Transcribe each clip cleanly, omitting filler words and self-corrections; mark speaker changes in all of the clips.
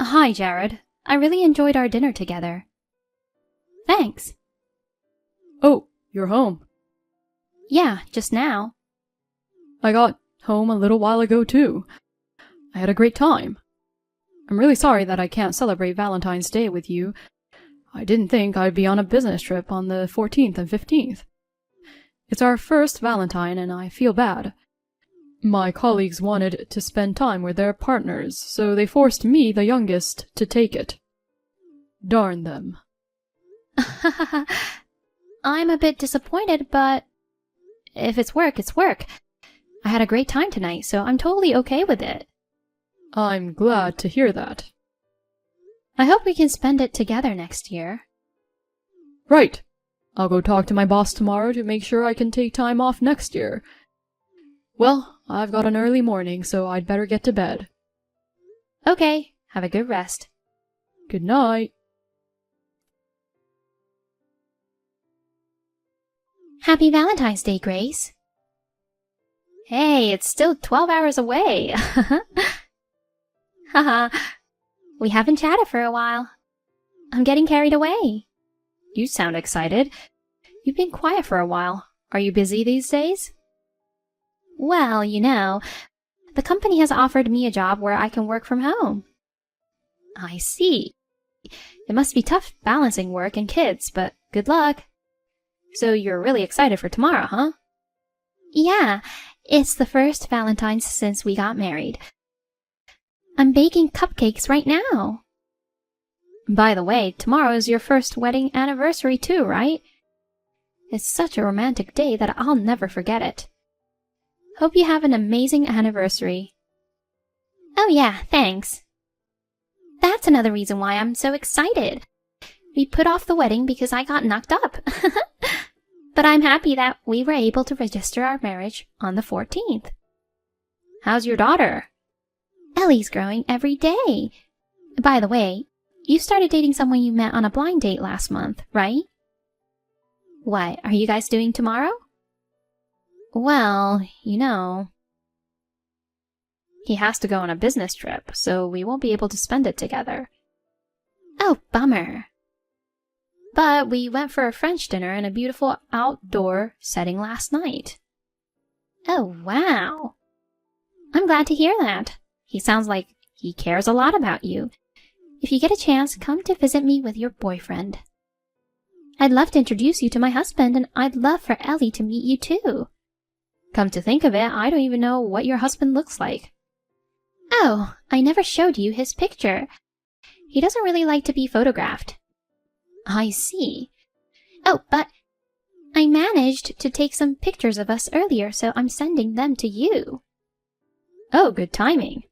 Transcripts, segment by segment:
Speaker 1: Hi, Jared. I really enjoyed our dinner together. Thanks.
Speaker 2: Oh, you're home.
Speaker 1: Yeah, just now.
Speaker 2: I got home a little while ago, too. I had a great time. I'm really sorry that I can't celebrate Valentine's Day with you. I didn't think I'd be on a business trip on the 14th and 15th. It's our first Valentine, and I feel bad. My colleagues wanted to spend time with their partners, so they forced me, the youngest, to take it. Darn them.
Speaker 1: I'm a bit disappointed, but if it's work, it's work. I had a great time tonight, so I'm totally okay with it.
Speaker 2: I'm glad to hear that.
Speaker 1: I hope we can spend it together next year.
Speaker 2: Right. I'll go talk to my boss tomorrow to make sure I can take time off next year. Well, I've got an early morning, so I'd better get to bed.
Speaker 1: Okay, have a good rest.
Speaker 2: Good night.
Speaker 1: Happy Valentine's Day, Grace. Hey, it's still 12 hours away. Haha, we haven't chatted for a while. I'm getting carried away. You sound excited. You've been quiet for a while. Are you busy these days? Well, the company has offered me a job where I can work from home. I see. It must be tough balancing work and kids, but good luck. So you're really excited for tomorrow, huh? Yeah, it's the first Valentine's since we got married. I'm baking cupcakes right now. By the way, tomorrow is your first wedding anniversary too, right? It's such a romantic day that I'll never forget it. Hope you have an amazing anniversary. Oh yeah, thanks. That's another reason why I'm so excited. We put off the wedding because I got knocked up. But I'm happy that we were able to register our marriage on the 14th. How's your daughter? Ellie's growing every day. By the way, you started dating someone you met on a blind date last month, right? What are you guys doing tomorrow? Well, he has to go on a business trip, so we won't be able to spend it together. Oh, bummer. But we went for a French dinner in a beautiful outdoor setting last night. Oh, wow. I'm glad to hear that. He sounds like he cares a lot about you. If you get a chance, come to visit me with your boyfriend. I'd love to introduce you to my husband, and I'd love for Ellie to meet you too. Come to think of it, I don't even know what your husband looks like. Oh, I never showed you his picture. He doesn't really like to be photographed. I see. Oh, but I managed to take some pictures of us earlier, so I'm sending them to you. Oh, good timing.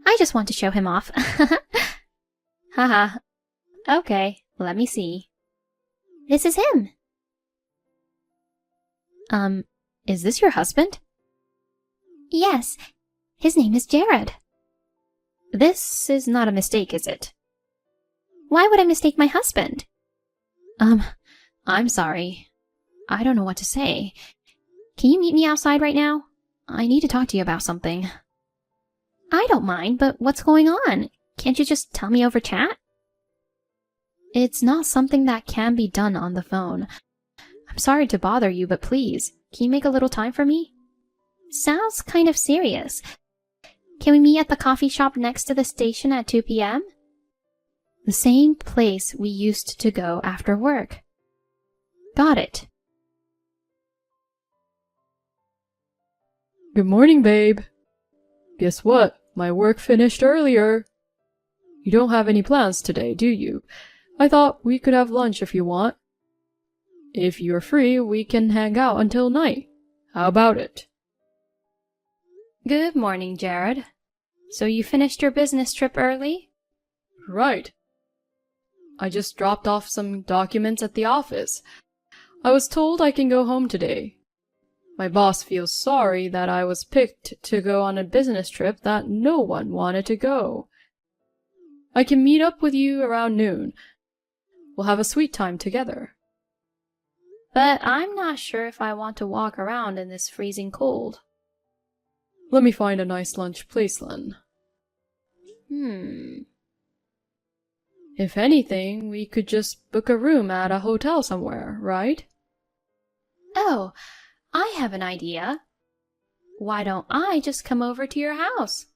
Speaker 1: I just want to show him off. Haha. Okay, let me see. This is him. Is this your husband? Yes, his name is Jared. This is not a mistake, is it? Why would I mistake my husband? I'm sorry. I don't know what to say. Can you meet me outside right now? I need to talk to you about something. I don't mind, but what's going on? Can't you just tell me over chat? It's not something that can be done on the phone. I'm sorry to bother you, but please, can you make a little time for me? Sounds kind of serious. Can we meet at the coffee shop next to the station at 2 p.m.? The same place we used to go after work. Got it.
Speaker 2: Good morning, babe. Guess what? My work finished earlier. You don't have any plans today, do you? I thought we could have lunch if you want. If you're free, we can hang out until night. How about it?
Speaker 1: Good morning, Jared. So you finished your business trip early?
Speaker 2: Right. I just dropped off some documents at the office. I was told I can go home today. My boss feels sorry that I was picked to go on a business trip that no one wanted to go. I can meet up with you around noon. We'll have a sweet time together.
Speaker 1: But I'm not sure if I want to walk around in this freezing cold.
Speaker 2: Let me find a nice lunch place then. If anything, we could just book a room at a hotel somewhere, right?
Speaker 1: Oh, I have an idea. Why don't I just come over to your house?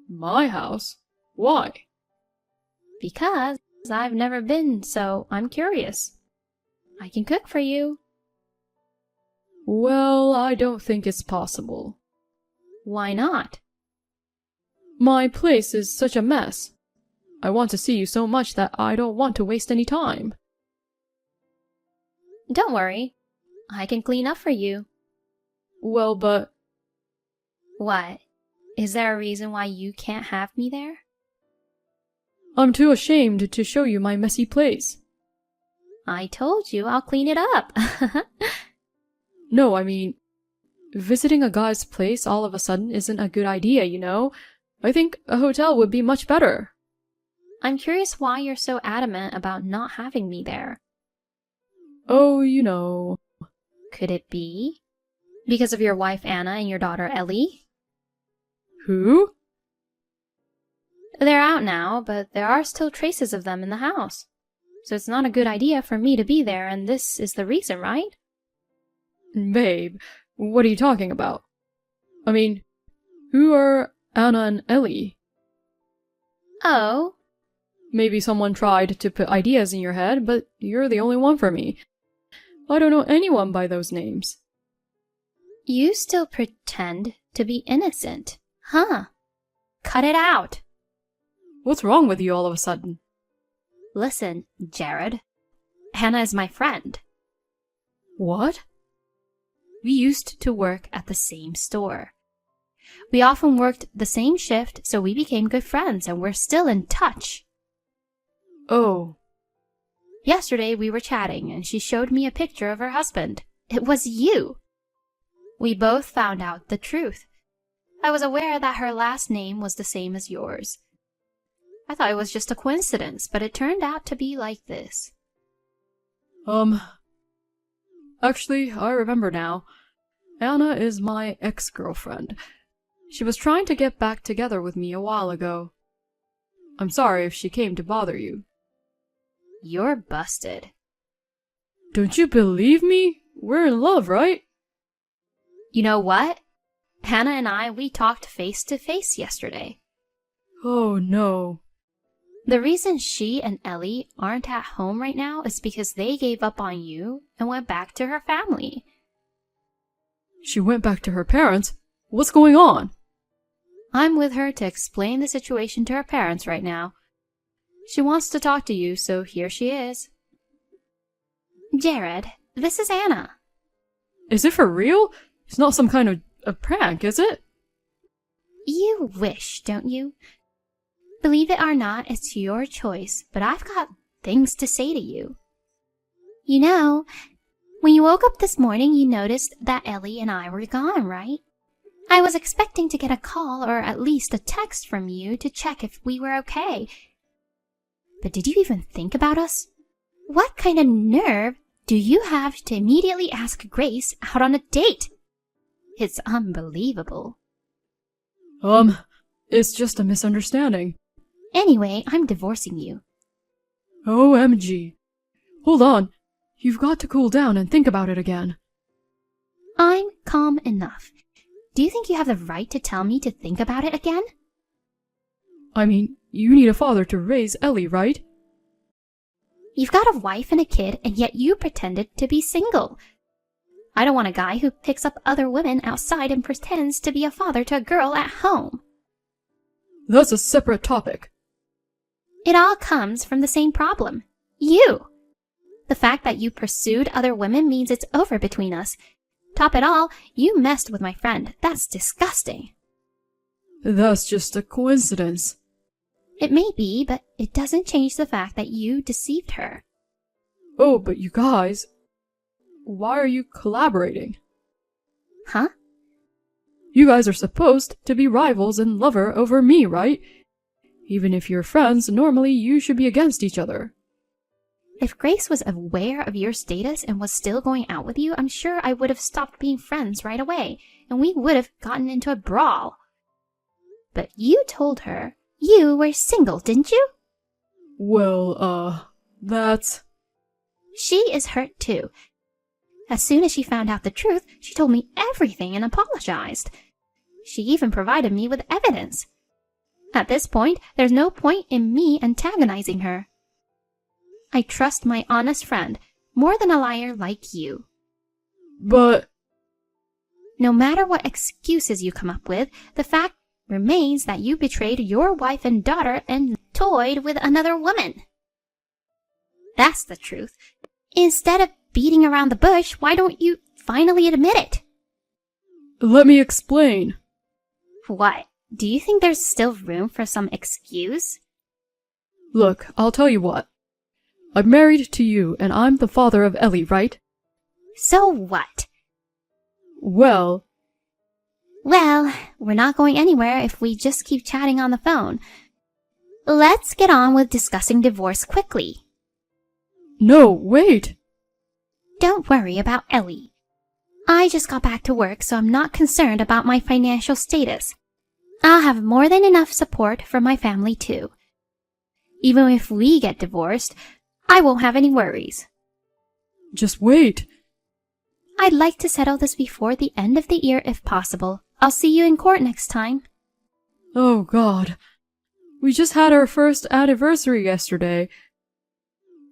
Speaker 2: My house? Why?
Speaker 1: Because I've never been, so I'm curious. I can cook for you.
Speaker 2: Well, I don't think it's possible.
Speaker 1: Why not?
Speaker 2: My place is such a mess. I want to see you so much that I don't want to waste any time.
Speaker 1: Don't worry. I can clean up for you.
Speaker 2: Well, but...
Speaker 1: What? Is there a reason why you can't have me there?
Speaker 2: I'm too ashamed to show you my messy place.
Speaker 1: I told you I'll clean it up.
Speaker 2: No, I mean, visiting a guy's place all of a sudden isn't a good idea, you know? I think a hotel would be much better.
Speaker 1: I'm curious why you're so adamant about not having me there.
Speaker 2: Oh, you know...
Speaker 1: Could it be because of your wife Anna and your daughter Ellie?
Speaker 2: Who?
Speaker 1: They're out now, but there are still traces of them in the house. So it's not a good idea for me to be there, and this is the reason, right?
Speaker 2: Babe, what are you talking about? I mean, who are Anna and Ellie?
Speaker 1: Oh.
Speaker 2: Maybe someone tried to put ideas in your head, but you're the only one for me. I don't know anyone by those names.
Speaker 1: You still pretend to be innocent, huh? Cut it out.
Speaker 2: What's wrong with you all of a sudden?
Speaker 1: Listen, Jared. Hannah is my friend.
Speaker 2: What?
Speaker 1: We used to work at the same store. We often worked the same shift, so we became good friends and we're still in touch.
Speaker 2: Oh.
Speaker 1: Yesterday we were chatting and she showed me a picture of her husband. It was you. We both found out the truth. I was aware that her last name was the same as yours. I thought it was just a coincidence, but it turned out to be like this.
Speaker 2: Actually, I remember now. Anna is my ex-girlfriend. She was trying to get back together with me a while ago. I'm sorry if she came to bother you.
Speaker 1: You're busted.
Speaker 2: Don't you believe me? We're in love, right?
Speaker 1: You know what? Hannah and we talked face to face yesterday.
Speaker 2: Oh no.
Speaker 1: The reason she and Ellie aren't at home right now is because they gave up on you and went back to her family.
Speaker 2: She went back to her parents? What's going on?
Speaker 1: I'm with her to explain the situation to her parents right now. She wants to talk to you, so here she is. Jared, this is Anna.
Speaker 2: Is it for real? It's not some kind of a prank, is it?
Speaker 1: You wish, don't you? Believe it or not, it's your choice, but I've got things to say to you. You know, when you woke up this morning, you noticed that Ellie and I were gone, right? I was expecting to get a call or at least a text from you to check if we were okay. But did you even think about us? What kind of nerve do you have to immediately ask Grace out on a date? It's unbelievable.
Speaker 2: It's just a misunderstanding.
Speaker 1: Anyway, I'm divorcing you.
Speaker 2: OMG. Hold on. You've got to cool down and think about it again.
Speaker 1: I'm calm enough. Do you think you have the right to tell me to think about it again?
Speaker 2: I mean, you need a father to raise Ellie, right?
Speaker 1: You've got a wife and a kid, and yet you pretended to be single. I don't want a guy who picks up other women outside and pretends to be a father to a girl at home.
Speaker 2: That's a separate topic.
Speaker 1: It all comes from the same problem. You. The fact that you pursued other women means it's over between us. Top it all, you messed with my friend. That's disgusting.
Speaker 2: That's just a coincidence.
Speaker 1: It may be, but it doesn't change the fact that you deceived her.
Speaker 2: Oh, but you guys... Why are you collaborating?
Speaker 1: Huh?
Speaker 2: You guys are supposed to be rivals and lover over me, right? Even if you're friends, normally you should be against each other.
Speaker 1: If Grace was aware of your status and was still going out with you, I'm sure I would have stopped being friends right away, and we would have gotten into a brawl. But you told her you were single, didn't you?
Speaker 2: Well, that's...
Speaker 1: She is hurt too. As soon as she found out the truth, she told me everything and apologized. She even provided me with evidence. At this point, there's no point in me antagonizing her. I trust my honest friend more than a liar like you.
Speaker 2: But...
Speaker 1: No matter what excuses you come up with, the fact remains that you betrayed your wife and daughter and toyed with another woman. That's the truth. Instead of beating around the bush, why don't you finally admit it?
Speaker 2: Let me explain.
Speaker 1: What? Do you think there's still room for some excuse?
Speaker 2: Look, I'll tell you what. I'm married to you, and I'm the father of Ellie, right?
Speaker 1: So what?
Speaker 2: Well,
Speaker 1: we're not going anywhere if we just keep chatting on the phone. Let's get on with discussing divorce quickly.
Speaker 2: no, wait.
Speaker 1: Don't worry about Ellie. I just got back to work, so I'm not concerned about my financial status. I'll have more than enough support from my family too. Even if we get divorced, I won't have any worries.
Speaker 2: Just wait.
Speaker 1: I'd like to settle this before the end of the year if possible. I'll see you in court next time.
Speaker 2: Oh, God. We just had our first anniversary yesterday.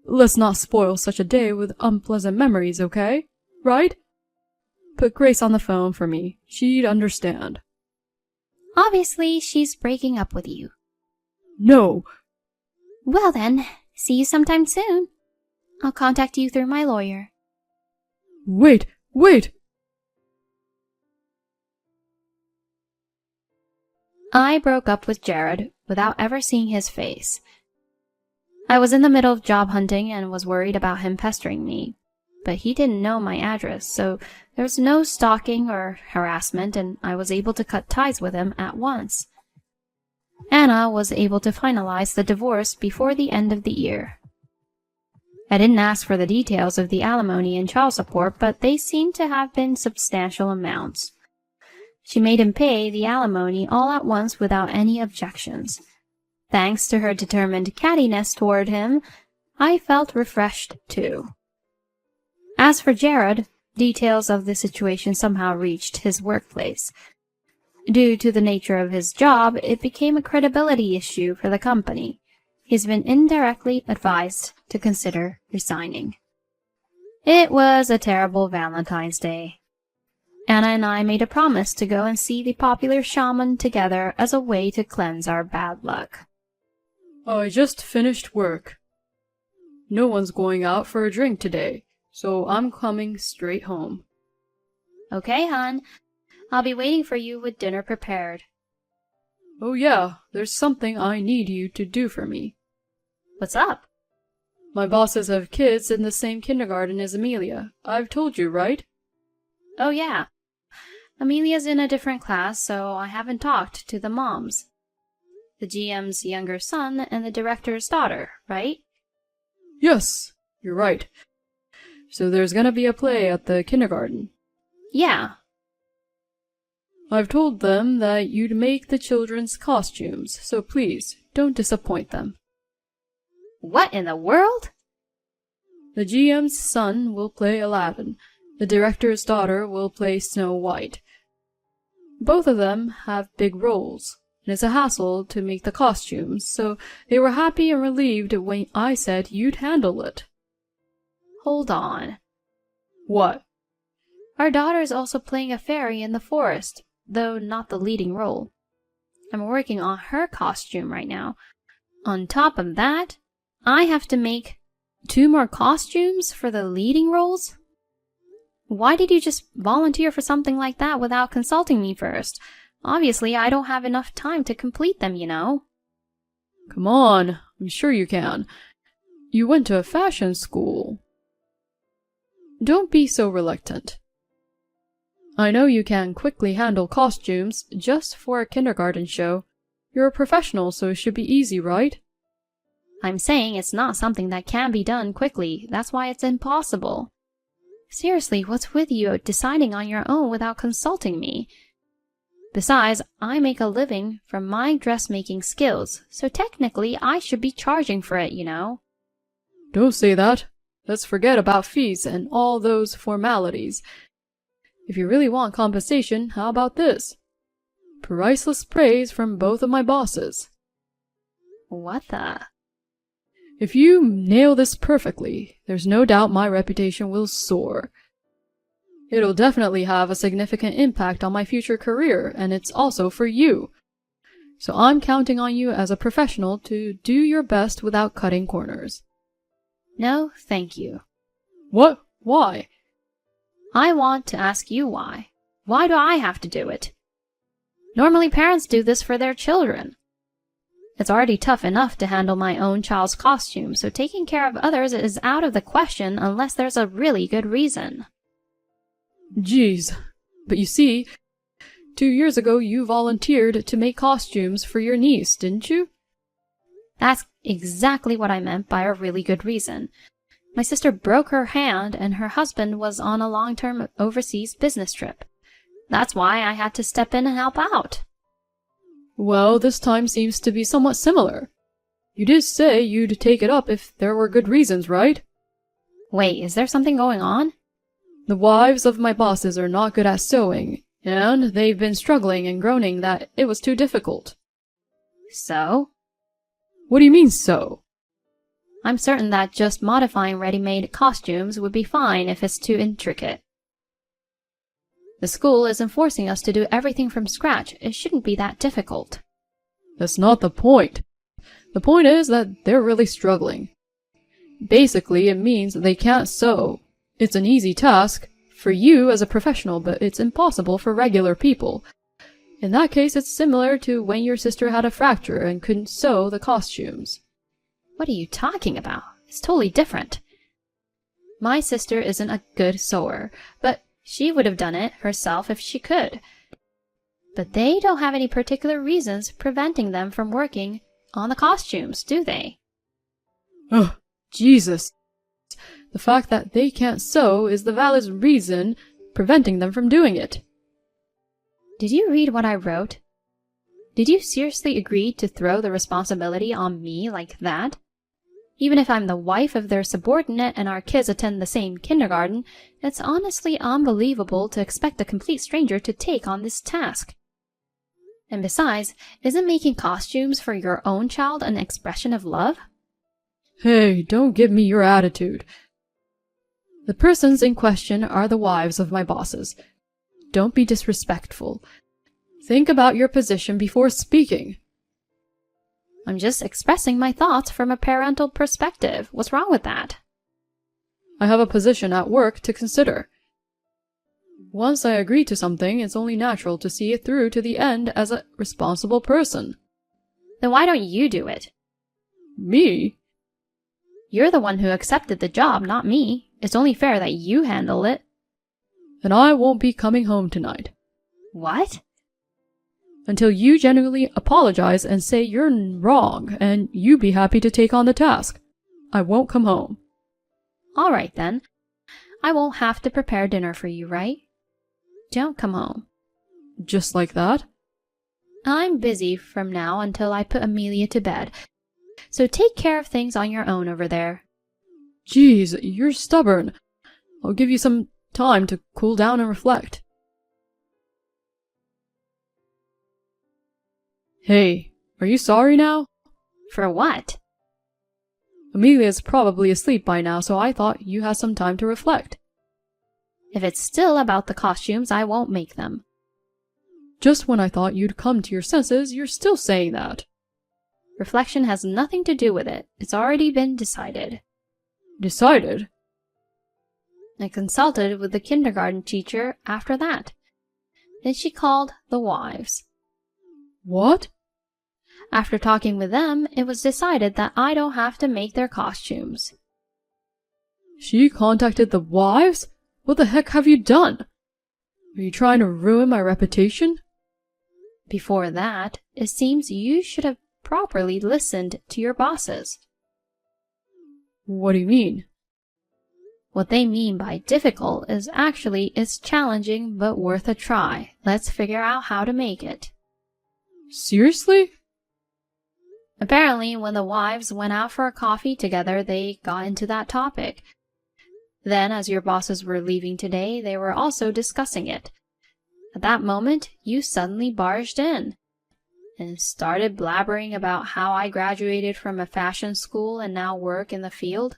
Speaker 2: Let's not spoil such a day with unpleasant memories, okay? Right? Put Grace on the phone for me. She'd understand.
Speaker 1: Obviously, she's breaking up with you.
Speaker 2: No.
Speaker 1: Well then, see you sometime soon. I'll contact you through my lawyer.
Speaker 2: Wait.
Speaker 1: I broke up with Jared without ever seeing his face. I was in the middle of job hunting and was worried about him pestering me, but he didn't know my address, so there was no stalking or harassment, and I was able to cut ties with him at once. Anna was able to finalize the divorce before the end of the year. I didn't ask for the details of the alimony and child support, but they seemed to have been substantial amounts. She made him pay the alimony all at once without any objections. Thanks to her determined cattiness toward him, I felt refreshed too. As for Jared, details of the situation somehow reached his workplace. Due to the nature of his job, it became a credibility issue for the company. He's been indirectly advised to consider resigning. It was a terrible Valentine's Day. Anna and I made a promise to go and see the popular shaman together as a way to cleanse our bad luck.
Speaker 2: I just finished work. No one's going out for a drink today, so I'm coming straight home.
Speaker 1: Okay, hon. I'll be waiting for you with dinner prepared.
Speaker 2: Oh yeah, there's something I need you to do for me.
Speaker 1: What's up?
Speaker 2: My bosses have kids in the same kindergarten as Amelia. I've told you, right?
Speaker 1: Oh yeah. Amelia's in a different class, so I haven't talked to the moms. The GM's younger son and the director's daughter, right?
Speaker 2: Yes, you're right. So there's gonna be a play at the kindergarten.
Speaker 1: Yeah.
Speaker 2: I've told them that you'd make the children's costumes, so please, don't disappoint them.
Speaker 1: What in the world?
Speaker 2: The GM's son will play Aladdin. The director's daughter will play Snow White. Both of them have big roles, and it's a hassle to make the costumes, so they were happy and relieved when I said you'd handle it.
Speaker 1: Hold on.
Speaker 2: What?
Speaker 1: Our daughter is also playing a fairy in the forest, though not the leading role. I'm working on her costume right now. On top of that, I have to make 2 more costumes for the leading roles? Why did you just volunteer for something like that without consulting me first? Obviously, I don't have enough time to complete them, you know.
Speaker 2: Come on, I'm sure you can. You went to a fashion school. Don't be so reluctant. I know you can quickly handle costumes just for a kindergarten show. You're a professional, so it should be easy, right?
Speaker 1: I'm saying it's not something that can be done quickly. That's why it's impossible. Seriously, what's with you deciding on your own without consulting me? Besides, I make a living from my dressmaking skills, so technically I should be charging for it, you know.
Speaker 2: Don't say that. Let's forget about fees and all those formalities. If you really want compensation, how about this? Priceless praise from both of my bosses.
Speaker 1: What the?
Speaker 2: If you nail this perfectly, there's no doubt my reputation will soar. It'll definitely have a significant impact on my future career, and it's also for you. So I'm counting on you as a professional to do your best without cutting corners.
Speaker 1: No, thank you.
Speaker 2: What? Why?
Speaker 1: I want to ask you why. Why do I have to do it? Normally parents do this for their children. It's already tough enough to handle my own child's costume, so taking care of others is out of the question unless there's a really good reason.
Speaker 2: Geez, but you see, 2 years ago you volunteered to make costumes for your niece, didn't you?
Speaker 1: That's exactly what I meant by a really good reason. My sister broke her hand and her husband was on a long-term overseas business trip. That's why I had to step in and help out.
Speaker 2: Well, this time seems to be somewhat similar. You did say you'd take it up if there were good reasons, right?
Speaker 1: Wait, is there something going on?
Speaker 2: The wives of my bosses are not good at sewing, and they've been struggling and groaning that it was too difficult.
Speaker 1: So?
Speaker 2: What do you mean, so?
Speaker 1: I'm certain that just modifying ready-made costumes would be fine if it's too intricate. The school isn't forcing us to do everything from scratch. It shouldn't be that difficult.
Speaker 2: That's not the point. The point is that they're really struggling. Basically, it means they can't sew. It's an easy task for you as a professional, but it's impossible for regular people. In that case, it's similar to when your sister had a fracture and couldn't sew the costumes.
Speaker 1: What are you talking about? It's totally different. My sister isn't a good sewer, but she would have done it herself if she could. But they don't have any particular reasons preventing them from working on the costumes, do they?
Speaker 2: Oh, Jesus. The fact that they can't sew is the valid reason preventing them from doing it.
Speaker 1: Did you read what I wrote? Did you seriously agree to throw the responsibility on me like that? Even if I'm the wife of their subordinate and our kids attend the same kindergarten, it's honestly unbelievable to expect a complete stranger to take on this task. And besides, isn't making costumes for your own child an expression of love?
Speaker 2: Hey, don't give me your attitude. The persons in question are the wives of my bosses. Don't be disrespectful. Think about your position before speaking.
Speaker 1: I'm just expressing my thoughts from a parental perspective. What's wrong with that?
Speaker 2: I have a position at work to consider. Once I agree to something, it's only natural to see it through to the end as a responsible person.
Speaker 1: Then why don't you do it?
Speaker 2: Me?
Speaker 1: You're the one who accepted the job, not me. It's only fair that you handle it.
Speaker 2: Then I won't be coming home tonight.
Speaker 1: What?
Speaker 2: Until you genuinely apologize and say you're wrong and you be happy to take on the task. I won't come home.
Speaker 1: All right, then. I won't have to prepare dinner for you, right? Don't come home.
Speaker 2: Just like that?
Speaker 1: I'm busy from now until I put Amelia to bed, so take care of things on your own over there.
Speaker 2: Geez, you're stubborn. I'll give you some time to cool down and reflect. Hey, are you sorry now?
Speaker 1: For what?
Speaker 2: Amelia's probably asleep by now, so I thought you had some time to reflect.
Speaker 1: If it's still about the costumes, I won't make them.
Speaker 2: Just when I thought you'd come to your senses, you're still saying that.
Speaker 1: Reflection has nothing to do with it. It's already been decided.
Speaker 2: Decided?
Speaker 1: I consulted with the kindergarten teacher after that. Then she called the wives.
Speaker 2: What?
Speaker 1: After talking with them, it was decided that I don't have to make their costumes.
Speaker 2: She contacted the wives? What the heck have you done? Are you trying to ruin my reputation?
Speaker 1: Before that, it seems you should have properly listened to your bosses.
Speaker 2: What do you mean?
Speaker 1: What they mean by difficult is actually it's challenging but worth a try. Let's figure out how to make it.
Speaker 2: Seriously?
Speaker 1: Apparently, when the wives went out for a coffee together, they got into that topic. Then, as your bosses were leaving today, they were also discussing it. At that moment, you suddenly barged in and started blabbering about how I graduated from a fashion school and now work in the field.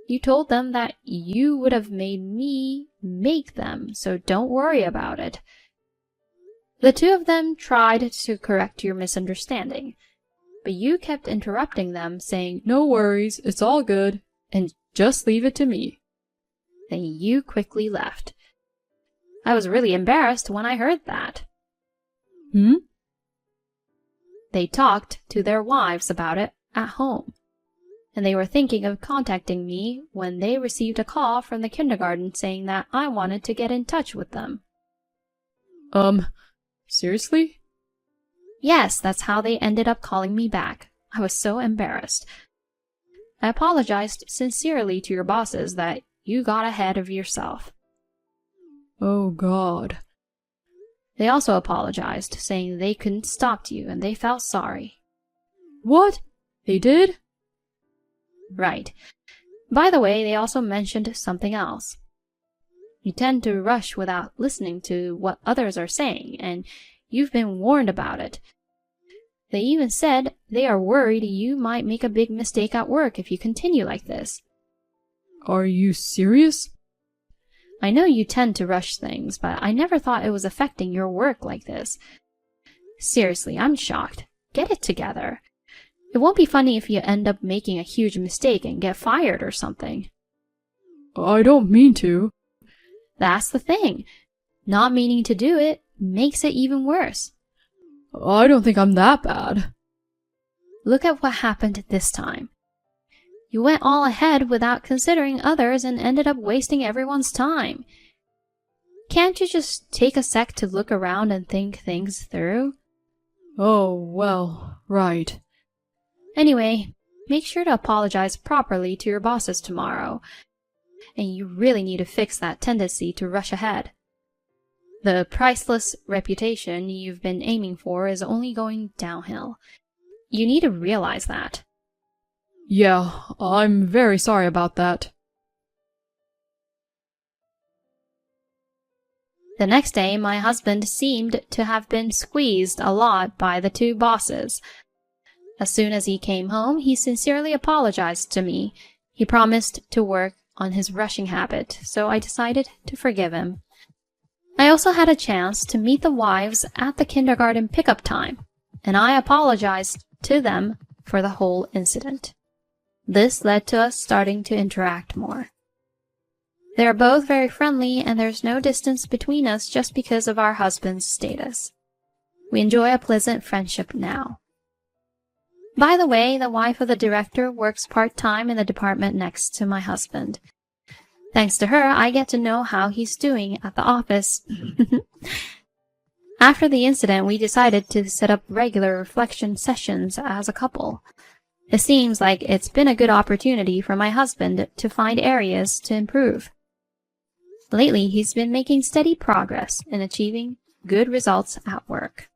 Speaker 1: You told them that you would have made me make them, so don't worry about it. The two of them tried to correct your misunderstanding, but you kept interrupting them, saying,
Speaker 2: "No worries, it's all good, and just leave it to me."
Speaker 1: Then you quickly left. I was really embarrassed when I heard that. They talked to their wives about it at home, and they were thinking of contacting me when they received a call from the kindergarten saying that I wanted to get in touch with them.
Speaker 2: Seriously?
Speaker 1: Yes, that's how they ended up calling me back. I was so embarrassed. I apologized sincerely to your bosses that you got ahead of yourself.
Speaker 2: Oh, God.
Speaker 1: They also apologized, saying they couldn't stop you and they felt sorry.
Speaker 2: What? They did?
Speaker 1: Right. By the way, they also mentioned something else. You tend to rush without listening to what others are saying, and you've been warned about it. They even said they are worried you might make a big mistake at work if you continue like this.
Speaker 2: Are you serious?
Speaker 1: I know you tend to rush things, but I never thought it was affecting your work like this. Seriously, I'm shocked. Get it together. It won't be funny if you end up making a huge mistake and get fired or something.
Speaker 2: I don't mean to.
Speaker 1: That's the thing. Not meaning to do it makes it even worse.
Speaker 2: I don't think I'm that bad.
Speaker 1: Look at what happened this time. You went all ahead without considering others and ended up wasting everyone's time. Can't you just take a sec to look around and think things through?
Speaker 2: Oh, well, right.
Speaker 1: Anyway, make sure to apologize properly to your bosses tomorrow. And you really need to fix that tendency to rush ahead. The priceless reputation you've been aiming for is only going downhill. You need to realize that.
Speaker 2: Yeah, I'm very sorry about that.
Speaker 1: The next day, my husband seemed to have been squeezed a lot by the two bosses. As soon as he came home, he sincerely apologized to me. He promised to work on his rushing habit, so I decided to forgive him. I also had a chance to meet the wives at the kindergarten pickup time, and I apologized to them for the whole incident. This led to us starting to interact more. They are both very friendly, and there's no distance between us just because of our husband's status. We enjoy a pleasant friendship now. By the way, the wife of the director works part-time in the department next to my husband. Thanks to her, I get to know how he's doing at the office. After the incident, we decided to set up regular reflection sessions as a couple. It seems like it's been a good opportunity for my husband to find areas to improve. Lately, he's been making steady progress in achieving good results at work.